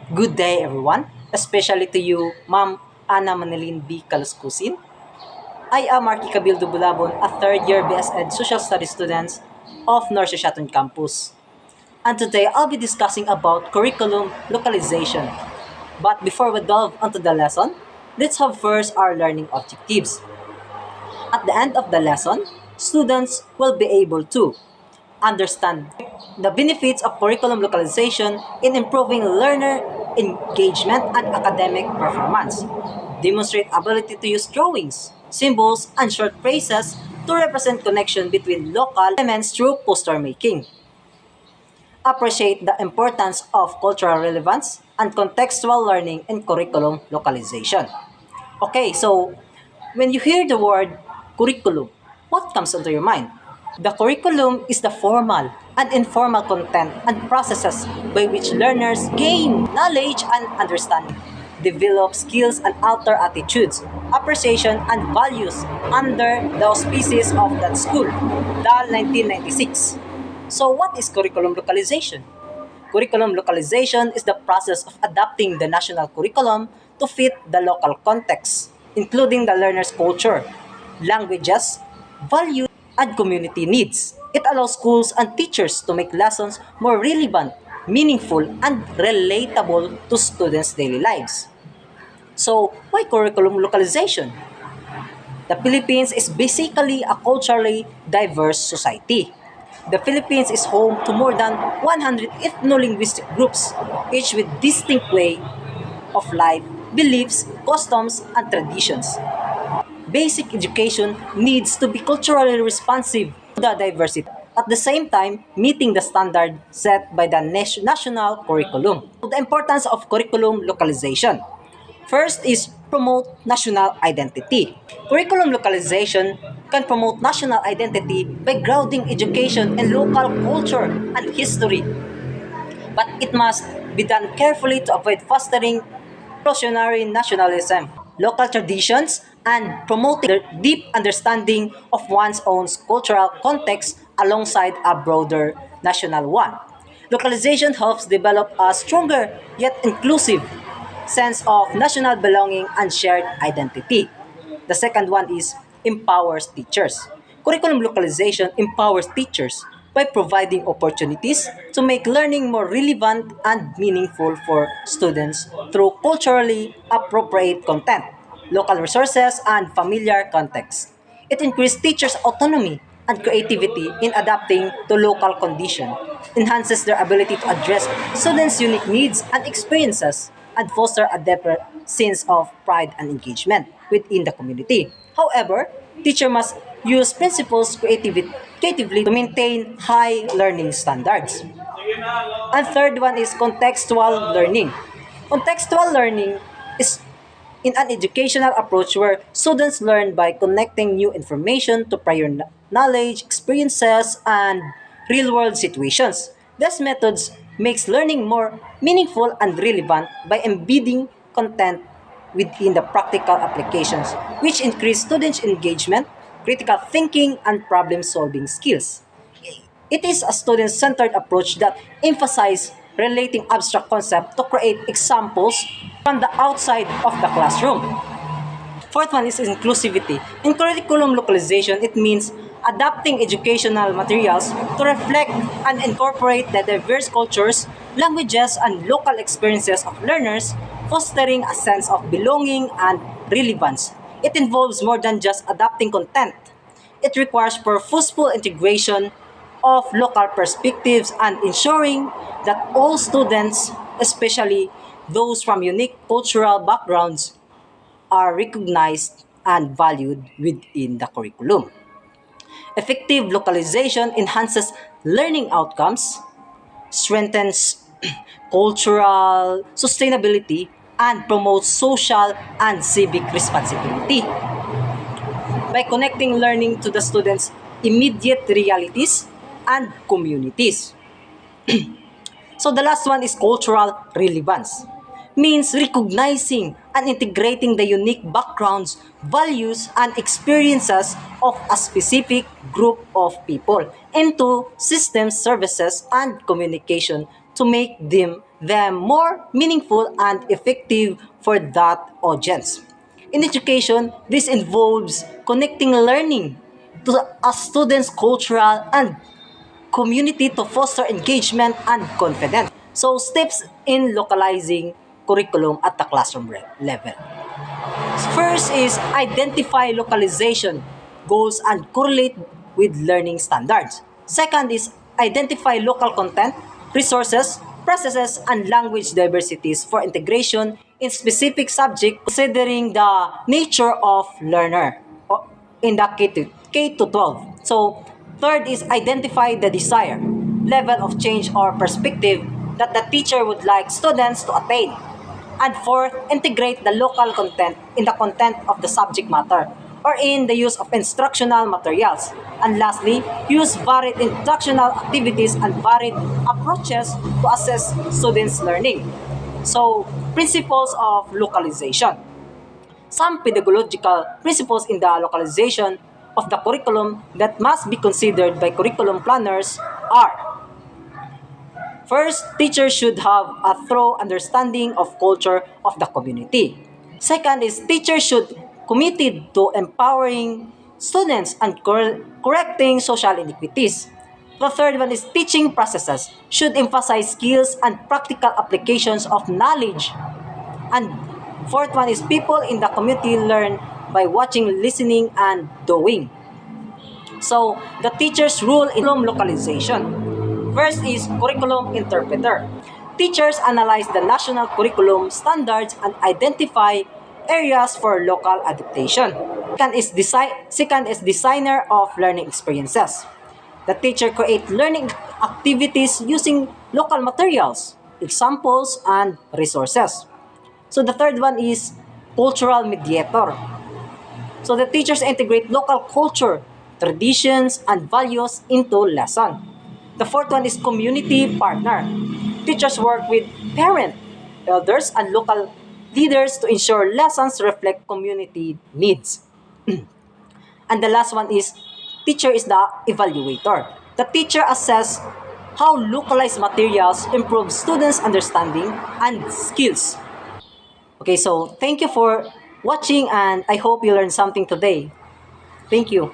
Good day, everyone, especially to you, Ma'am Ana Manilin B. Kaluskusin. I am Marky Cabildo Bulabon, a third-year BSED Social Studies student of North Shashaton campus. And today, I'll be discussing about curriculum localization. But before we delve into the lesson, let's have first our learning objectives. At the end of the lesson, students will be able to understand the benefits of curriculum localization in improving learner engagement and academic performance. Demonstrate ability to use drawings, symbols, and short phrases to represent connection between local elements through poster making. Appreciate the importance of cultural relevance and contextual learning in curriculum localization. Okay, so when you hear the word curriculum, what comes into your mind? The curriculum is the formal and informal content and processes by which learners gain knowledge and understanding, develop skills and alter attitudes, appreciation and values under the auspices of that school. DAL 1996. So what is curriculum localization? Curriculum localization is the process of adapting the national curriculum to fit the local context, including the learner's culture, languages, values, and community needs. It allows schools and teachers to make lessons more relevant, meaningful, and relatable to students' daily lives. So, why curriculum localization? The Philippines is basically a culturally diverse society. The Philippines is home to more than 100 ethno-linguistic groups, each with distinct way of life, beliefs, customs, and traditions. Basic education needs to be culturally responsive to the diversity, at the same time meeting the standard set by the national curriculum. The importance of curriculum localization. First is promote national identity. Curriculum localization can promote national identity by grounding education in local culture and history, but it must be done carefully to avoid fostering erosionary nationalism, local traditions, and promoting the deep understanding of one's own cultural context alongside a broader national one. Localization helps develop a stronger yet inclusive sense of national belonging and shared identity. The second one is empowers teachers. Curriculum localization empowers teachers by providing opportunities to make learning more relevant and meaningful for students through culturally appropriate content, local resources, and familiar context. It increases teachers' autonomy and creativity in adapting to local conditions, enhances their ability to address students' unique needs and experiences, and foster a deeper sense of pride and engagement within the community. However, teacher must use principles creatively to maintain high learning standards. And third one is contextual learning. Contextual learning is in an educational approach where students learn by connecting new information to prior knowledge, experiences, and real-world situations. These methods makes learning more meaningful and relevant by embedding content within the practical applications, which increase students' engagement, critical thinking, and problem-solving skills. It is a student-centered approach that emphasizes relating abstract concepts to create examples from the outside of the classroom. Fourth one is inclusivity. In curriculum localization, it means adapting educational materials to reflect and incorporate the diverse cultures, languages, and local experiences of learners, fostering a sense of belonging and relevance. It involves more than just adapting content. It requires purposeful integration of local perspectives and ensuring that all students, especially those from unique cultural backgrounds, are recognized and valued within the curriculum. Effective localization enhances learning outcomes, strengthens cultural sustainability, and promotes social and civic responsibility. By connecting learning to the students' immediate realities and communities. So the last one is cultural relevance. Means recognizing and integrating the unique backgrounds, values, and experiences of a specific group of people into systems, services, and communication to make them them more meaningful and effective for that audience. In education, this involves connecting learning to a student's cultural and community to foster engagement and confidence. So, steps in localizing curriculum at the classroom level. First is identify localization goals and correlate with learning standards. Second is identify local content, resources, processes, and language diversities for integration in specific subject considering the nature of learner in the K to 12. So, third is identify the desired level of change or perspective that the teacher would like students to attain. And fourth, integrate the local content in the content of the subject matter or in the use of instructional materials. And lastly, use varied instructional activities and varied approaches to assess students' learning. So, principles of localization. Some pedagogical principles in the localization of the curriculum that must be considered by curriculum planners are: first, teachers should have a thorough understanding of culture of the community. Second is teachers should committed to empowering students and correcting social inequities. The third one is teaching processes should emphasize skills and practical applications of knowledge. And fourth one is people in the community learn by watching, listening, and doing. So, the teacher's role in localization. First is curriculum interpreter. Teachers analyze the national curriculum standards and identify areas for local adaptation. Second is designer of learning experiences. The teacher create learning activities using local materials, examples, and resources. So the third one is cultural mediator. So the teachers integrate local culture, traditions, and values into lesson. The fourth one is community partner. Teachers work with parents, elders, and local leaders to ensure lessons reflect community needs. And the last one is teacher is the evaluator. The teacher assess how localized materials improve students' understanding and skills. Okay, so thank you for watching and I hope you learned something today. Thank you.